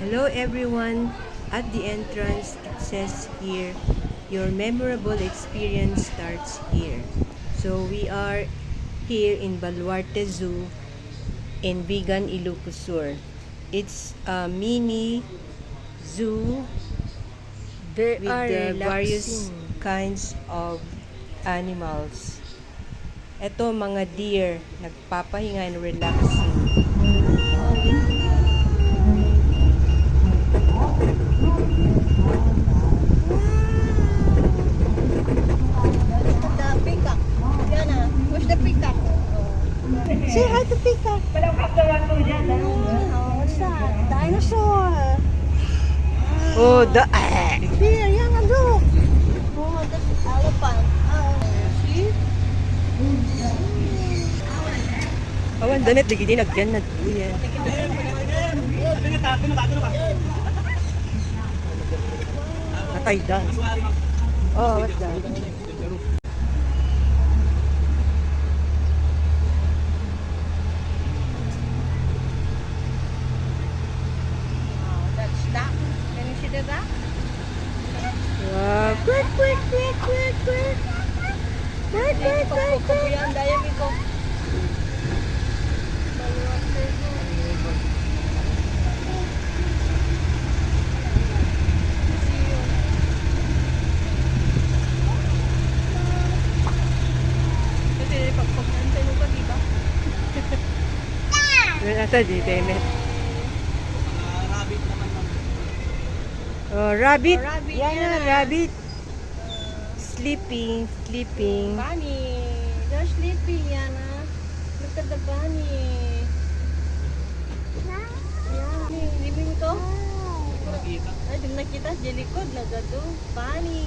Hello everyone. At the entrance, it says here, your memorable experience starts here. So we are here in Baluarte Zoo in Vigan, Ilocos Sur. It's a mini zoo They with are the various relaxing. kinds of animals. Ito mga deer, nagpapahinga and relaxing. The peacock. Yan ah. Where's the peacock? Say hi to Pika. Oh, what's that? Dinosaur. Oh, the Here, yan ah, look. Oh, that's elephant. See? awan damit digidi nagyan na duyan. Natay dan. Oh, what's that? Oh, that's duck. Can you see the duck? Wow, quick, quick, quick, quick, quick. Quick, quick, quick, quick. Yan, daya ko. Kasi pagpagkantay mo pa, di ba? Nasa di temet. Oh, rabbit. Oh, rabbit, Yan na, yan. rabbit. Sleeping, sleeping. Bunny. They're sleeping, Yana. Look at the bunny. Yeah. Living ko? Ay, di nakita. Jelikod na gato. Bunny.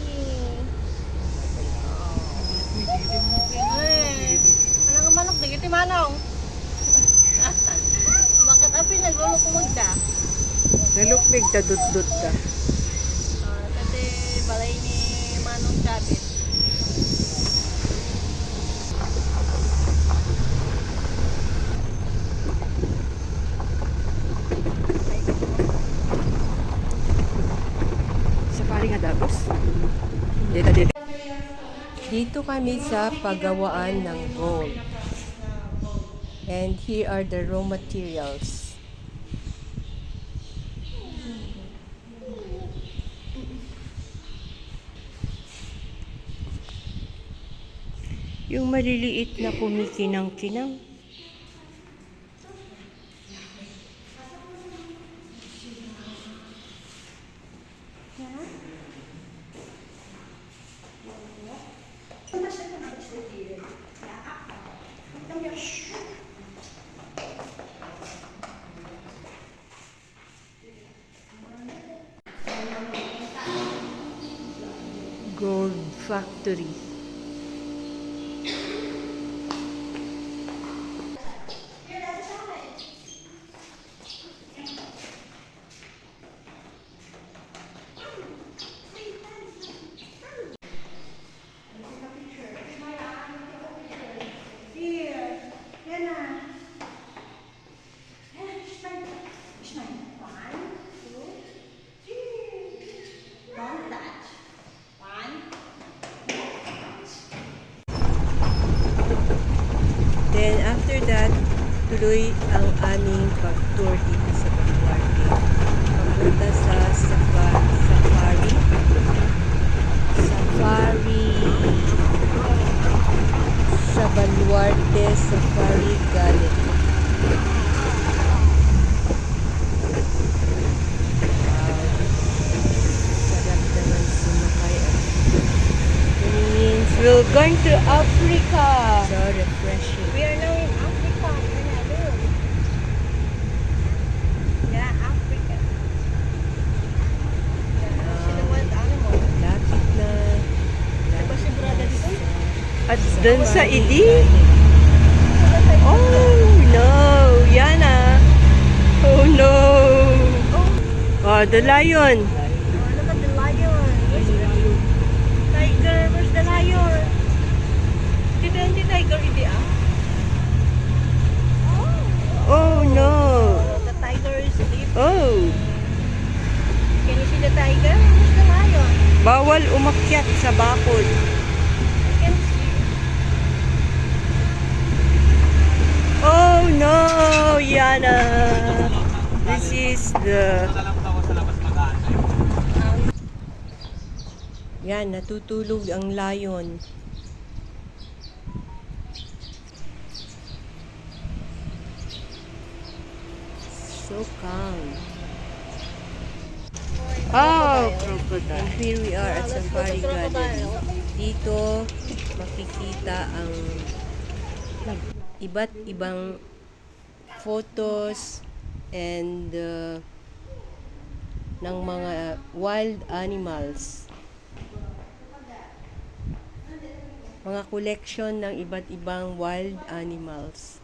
Ay, anong manok? Di kiti manong. Bakit api naglulok mo magda? Nalukpig ta dut-dut ta. Kasi balay ni Manong Chabit. Safari nga dagos. Dito, dito. Dito kami sa paggawaan ng gold. And here are the raw materials. Yung maliliit na kumikinang-kinang. Gold Factory. Then after that, tuloy ang aming pag-tour dito sa Baluarte. Papunta sa safari. Sa Baluarte Safari Gallery. Sarap naman sumakay. It means we're going to Africa. So refreshing. We are now in Africa. Look. Yeah, Africa. Yeah, see the wild animal. Lapit na. Diba si brother dito? At dun sa idi. Oh no! Yan ah. Oh no! Oh, the lion. Oh, look at the lion. Tiger, where's the lion? Dito yung tiger, hindi ah. Oh no! The tiger is sleeping. Oh! Bawal umakyat sa bakod. Oh no, Yana. This is the... Yan, natutulog ang lion. So calm. Oh, crocodile. And here we are at Safari Garden. Dito makikita ang iba't ibang photos and ng mga wild animals. Mga collection ng iba't ibang wild animals.